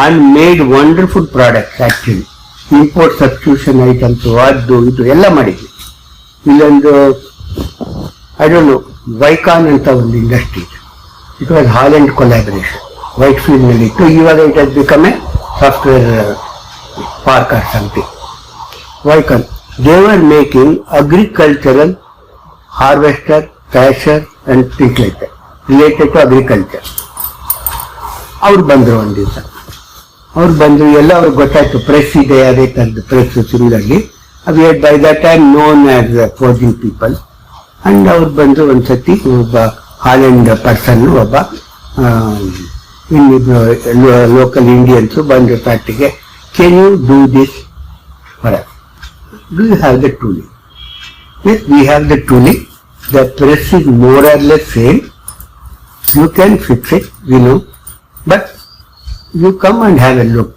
and made wonderful products actually. Import substitution items, ಅದು ಇದು ಎಲ್ಲ ಮಾಡಿದ್ವಿ. ಇಲ್ಲೊಂದು I don't know, Vicon ಅಂತ ಒಂದು industry. It was Holland collaboration. Whitefield ನಲ್ಲಿ ಇತ್ತು. ಇವಾಗ it has become a software park or something. Vicon. They were making agricultural harvester, crusher and things like that related to agriculture. ಅವ್ರು ಬಂದರು ಒಂದು ದಿವಸ. ಅವ್ರು ಬಂದರು, ಎಲ್ಲ ಅವ್ರಿಗೆ ಗೊತ್ತಾಯ್ತು ಪ್ರೆಸ್ ಇದೆ, ಅದೇ ಥರದ್ದು press similarly. We had by that time known as forging people. And ಅವ್ರು ಬಂದು ಒಂದ್ಸತಿ ಒಬ್ಬ ಹಾಲೆಂಡ್ ಪರ್ಸನ್, ಒಬ್ಬ ಇನ್ನಿಬ್ರು ಲೋಕಲ್ ಇಂಡಿಯನ್ಸು ಬಂದು ಫ್ಯಾಕ್ಟ್ರಿಗೆ, can you do this for us? Do you have the tooling? Yes, we have the tooling. The press is more or less same. You can fix it, but you come and have a look.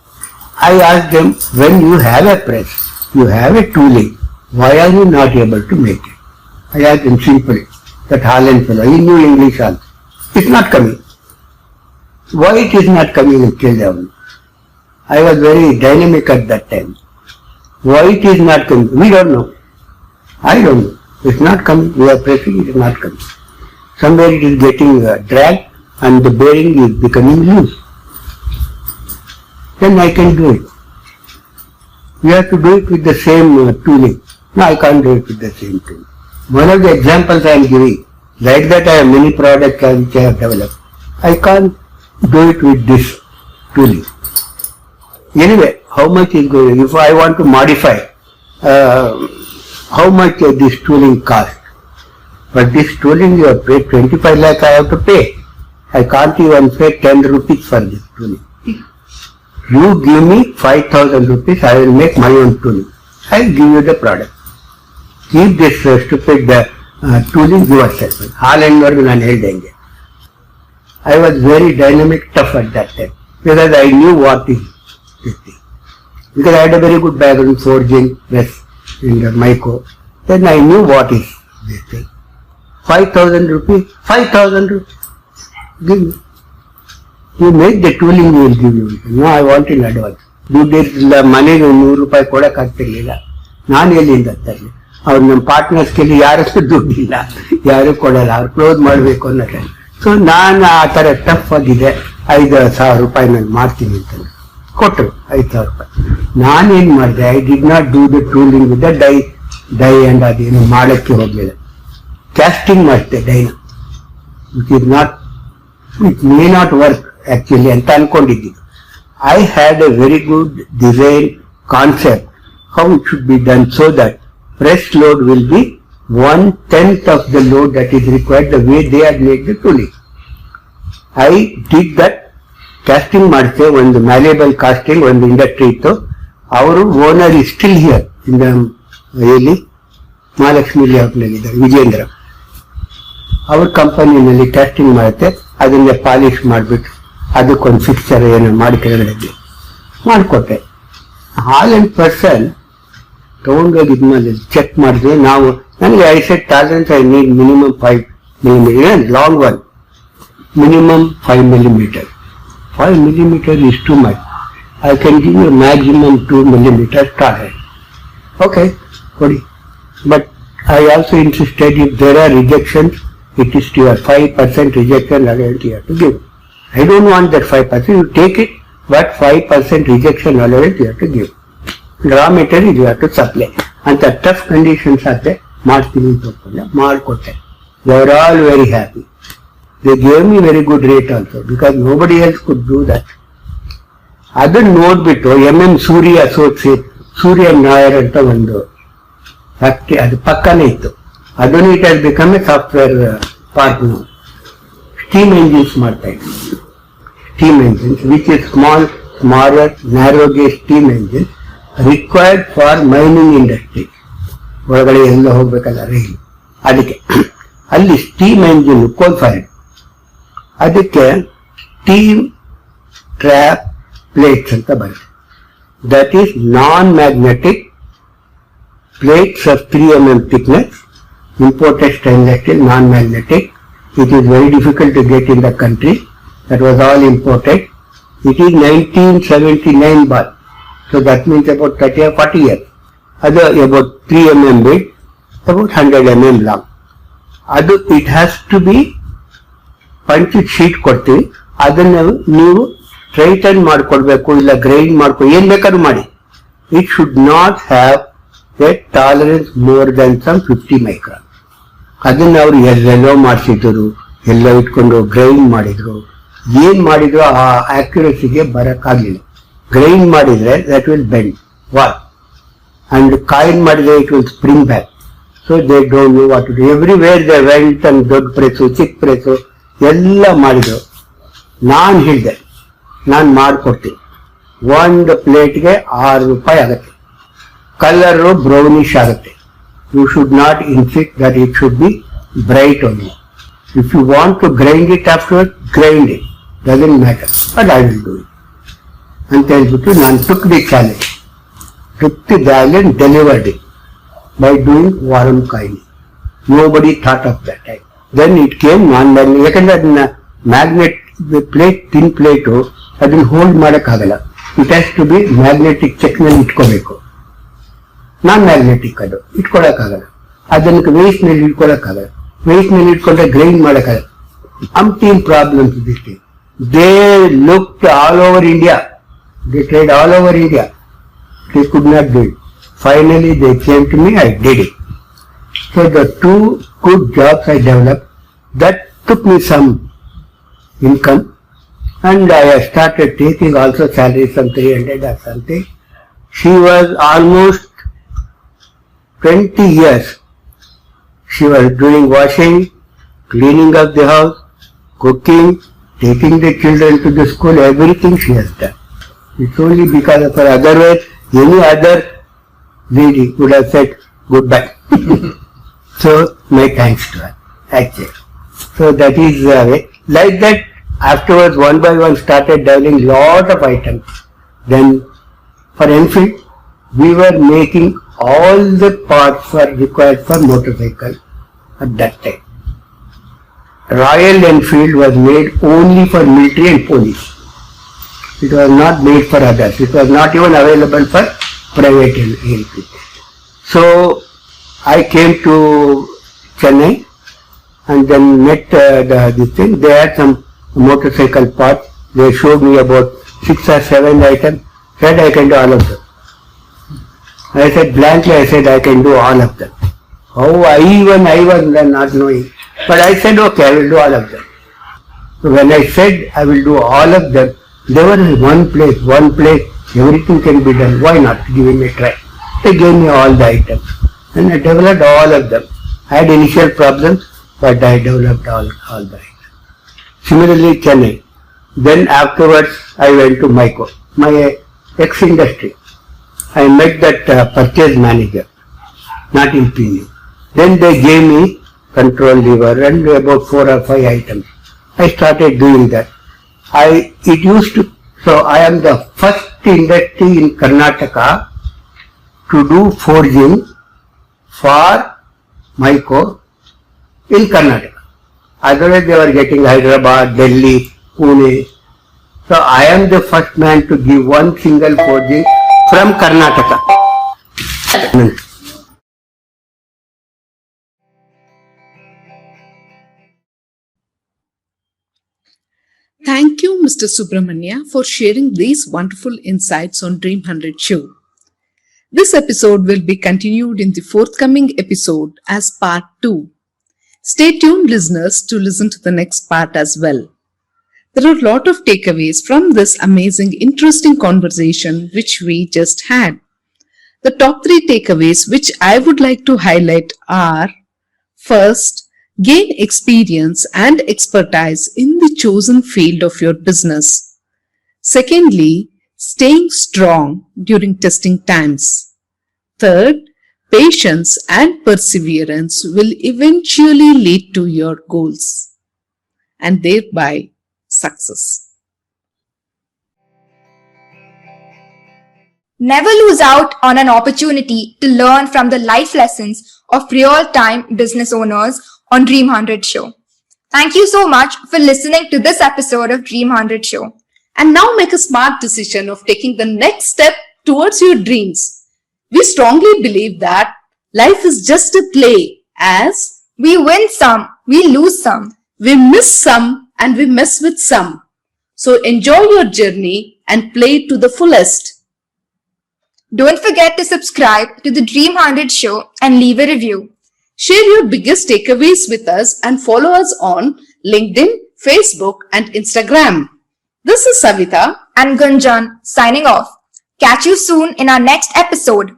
I asked them, when you have a press, you have a tooling, why are you not able to make it? I asked him simply, that Holland fellow, he knew English also. It's not coming. Why it is not coming and kill them? I was very dynamic at that time. Why it is not coming? We don't know. I don't know. It's not coming. We are pressing, it is not coming. Somewhere it is getting dragged and the bearing is becoming loose. Then I can do it. We have to do it with the same tooling. No, I can't do it with the same tooling. One of the examples I am giving, like that I have many products which I have developed. I can't do it with this tooling. Anyway, how much is going? If I want to modify, how much this tooling cost? But this tooling you have paid 25 lakh I have to pay. I can't even pay 10 rupees for this tooling. You give me 5,000 rupees, I will make my own tooling. I will give you the product. Keep this stupid tooling yourself. Holland work ನಾನು ಹೇಳ್ದಂಗೆ. I was very dynamic, tough at that time because I knew what is this thing. Because I had a very good background, forging, press, in the Mico. Then I knew what is this thing. 5,000 rupees, 5,000 rupees. Give me. You make the tooling, we will give you. No, I want in advance. ದುಡ್ಡಿಲ್ಲ, ಮನೆಗೆ 100 ರೂಪಾಯಿ ಕೊಡಕ್ ಆಗ್ತಿರ್ಲಿಲ್ಲ. ನಾನು ಎಲ್ಲಿಂದ ತರಲಿ? ಅವ್ರು ನಮ್ಮ ಪಾರ್ಟ್ನರ್ಸ್ಗೆಲ್ಲಿ ಯಾರಷ್ಟು ದುಡ್ಡಿಲ್ಲ, ಯಾರು ಕೊಡಲ್ಲ, ಅವ್ರು ಕ್ಲೋಸ್ ಮಾಡಬೇಕು ಅನ್ನೋ ಟೈಮ್. ಸೊ ನಾನು ಆ ಥರ ಟಫ್ ಆಗಿದೆ, 5,000 ರೂಪಾಯಿ ನಾನು ಮಾಡ್ತೀನಿ ಅಂತ ಕೊಟ್ಟರು. 5,000 ರೂಪಾಯಿ. ನಾನೇನ್ ಮಾಡಿದೆ, I did not do the tooling with the die and ಅದೇನು ಮಾಡಕ್ಕೆ ಹೋಗ್ಲಿಲ್ಲ. casting ಮಾಡ್ತೆ ಡೈನ, it may not work actually ಅಂತ ಅನ್ಕೊಂಡಿದ್ದು. I had a very good design concept how it should be done so that press load will be 1/10 of the load that is required the way they had made the tooling. I did that. Casting ಮಾಡಿದೆ, ಒಂದು malleable casting, ಒಂದು industry ಇತ್ತು. ಅವರು owner is still here in the ಎಲ್ಲಿ ಮಹಾಲಕ್ಷ್ಮಿ ಲೇಔಟ್ನಲ್ಲಿದ್ದಾರೆ, ವಿಜೇಂದ್ರ. ಅವ್ರ ಕಂಪನಿನಲ್ಲಿ casting ಮಾಡುತ್ತೆ, ಅದನ್ನೇ polish ಮಾಡಿಬಿಟ್ಟು ಅದಕ್ಕೊಂದು ಫಿಕ್ಚರ್ ಏನೋ ಮಾಡಿ ಕೆಳಗಡೆ ಮಾಡಿಕೊಟ್ಟೆ. ಹಾಲೆಂಡ್ ಪರ್ಸನ್ ತಗೊಂಡೋಗಿ ಇದ್ಮೇಲೆ ಚೆಕ್ ಮಾಡಿದ್ವಿ ನಾವು. ನನಗೆ I set tolerance I need minimum 5 millimeter, long one minimum 5 millimeter. 5 millimeter is too much. I can give you maximum 2 millimeter tolerance. Okay, ಕೊಡಿ. But I also insisted if there are rejections, it is to your 5% rejection allowance you have to give. I don't want that 5%, you take it, but 5% rejection allowance you have to give. Raw material you have to supply. And the tough conditions ಆದ್ರೆ ಮಾಡ್ತೀನಿ ಅಂತ ಮಾಡಿಕೊಟ್ಟೆ. They were all very happy. They gave me very good rate also because nobody else could do that. ಅದನ್ನ ನೋಡ್ಬಿಟ್ಟು ಸೂರ್ಯ associate, ಸೂರ್ಯ ನಾಯರ್ ಅಂತ ಒಂದು factory ಅದು ಪಕ್ಕನೇ ಇತ್ತು. ಅದನ್ನು it has become A software park. Steam engines ಮಾಡ್ತಾ ಇತ್ತು. Steam engines which is smaller narrow gauge steam engine required for mining industry. ಒಳಗಡೆ ಎಲ್ಲ ಹೋಗ್ಬೇಕಲ್ಲ ರೈಲು, ಅದಕ್ಕೆ ಅಲ್ಲಿ ಸ್ಟೀಮ್ ಎಂಜಿನ್ ಕೋಲ್ ಫೈರ್ಡ್. ಅದಕ್ಕೆ ಸ್ಟೀಮ್ ಟ್ರ್ಯಾಪ್ ಪ್ಲೇಟ್ಸ್ ಅಂತ ಬರುತ್ತೆ. That is non magnetic plates of 3 mm thickness, imported stainless steel, non-magnetic. It is very difficult to get in the country. That was all imported. It is 1979 bulb. So that means about 30 or 40 years. Other about 3 mm big, about 100 mm long. Adu it has to be punch sheet ಕೊಡ್ತೀವಿ. ಅದನ್ನ ನೀವು straighten ಮಾಡ್ಕೊಡ್ಬೇಕು, ಇಲ್ಲ grind ಮಾಡ್ಕೊ, ಏನ್ ಬೇಕಾದ್ರೂ ಮಾಡಿ. It should not have a tolerance more than some 50 micron. ಅದನ್ನ ಅವರು ಎಲ್ಲೆಲ್ಲೋ ಮಾಡಿಸಿದ್ರು, ಎಲ್ಲ ಇಟ್ಕೊಂಡು ಗ್ರೈಂಡ್ ಮಾಡಿದ್ರು. ಏನ್ ಮಾಡಿದ್ರು ಆ ಆಕ್ಯುರಸಿಗೆ ಬರಕ್ಕಾಗ್ಲಿಲ್ಲ. ಗ್ರೈಂಡ್ ಮಾಡಿದ್ರೆ that will bend what, and coin ಮಾಡಿದ್ರೆ it will spring back. So they don't know what to do. Everywhere they went and ದೊಡ್ಡ ಪ್ರೆಸ್ಸು ಚಿಕ್ಕ ಪ್ರೆಸ್ಸು ಎಲ್ಲ ಮಾಡಿದ್ರು. ನಾನು ಹೇಳಿದೆ ನಾನು ಮಾಡಿಕೊಡ್ತೀನಿ. ಒಂದು ಪ್ಲೇಟ್ಗೆ 6 ರೂಪಾಯಿ ಆಗುತ್ತೆ. ಕಲರು ಬ್ರೌನಿಶ್ ಆಗುತ್ತೆ. You should not insist that it should be bright only. If you want to grind it after grind it, doesn't matter, but I will do it ಅಂತ ಹೇಳ್ಬಿಟ್ಟು ನಾನು took the challenge, took the challenge, delivered it by doing warm coin. Nobody thought of that time. Then it came non magnet. ಯಾಕಂದ್ರೆ ಅದನ್ನ magnet plate, tin plate, ಅದನ್ನ hold ಮಾಡಕ್ಕಾಗಲ್ಲ. It has to B magnetic ಚೆಕ್ನಲ್ಲಿ ಇಟ್ಕೋಬೇಕು. ನಾನ್ magnetic ಅದು ಇಟ್ಕೊಳಕ್ಕಾಗಲ್ಲ. ಅದನ್ನ waste ನಲ್ಲಿ ಇಟ್ಕೊಳಕ್ಕಾಗಲ್ಲ. Waste ನಲ್ಲಿ ಇಟ್ಕೊಂಡ್ರೆ ಗ್ರೈಂಡ್ ಮಾಡಕ್ಕಾಗಲ್ಲ. umpteen problems with this thing. They looked all over India. They tried all over India. They could not do it. Finally they came to me, I did it. So the 2 good jobs I developed, that took me some income, and I started taking also salary some 300 or something. She was almost 20 years. She was doing washing, cleaning up the house, cooking, taking the children to the school, everything she has done. It's only because of her. Otherwise, any other lady would have said goodbye. So, my thanks to her, actually. So that is like that. Afterwards, one by one, started developing lot of items. Then, for Enfield, we were making all the parts were required for motorcycle at that time. Royal Enfield was made only for military and police. It was not made for others. It was not even available for private Enfield. So I came to Chennai and then met this thing. They had some motorcycle parts. They showed me about 6 or 7 items. Said I can do all of them. I said blankly, I said I can do all of them. How I was not knowing. But I said, okay, I will do all of them. So when I said I will do all of them, they were in one place, everything can be done. Why not give me a try? They gave me all the items. And I developed all of them. I had initial problems, but I developed all the items. Similarly, Chennai. Then afterwards, I went to Mico, my ex-industry. I met that purchase manager, not in PU. Then they gave me control lever and about 4 or 5 items. I started doing that. I am the first industry in Karnataka to do forging for Mico in Karnataka. Otherwise they were getting Hyderabad, Delhi, Pune. So I am the first man to give one single forging from Karnataka. Thank you, Mr. Subramanya, for sharing these wonderful insights on Dream 100 Show. This episode will be continued in the forthcoming episode as part 2. Stay tuned, listeners, to listen to the next part as well. There are a lot of takeaways from this amazing, interesting conversation which we just had. The top 3 takeaways which I would like to highlight are: first, gain experience and expertise in the chosen field of your business. Secondly, staying strong during testing times. Third, patience and perseverance will eventually lead to your goals and thereby success. Never lose out on an opportunity to learn from the life lessons of real-time business owners on Dream 100 Show. Thank you so much for listening to this episode of Dream 100 Show. And now make a smart decision of taking the next step towards your dreams. We strongly believe that life is just a play, as we win some, we lose some. we miss some and we mess with some. So enjoy your journey and play to the fullest. Don't forget to subscribe to the Dream 100 Show and leave a review. Share your biggest takeaways with us and follow us on LinkedIn, Facebook and Instagram. This is Savita And Gunjan signing off. Catch you soon in our next episode.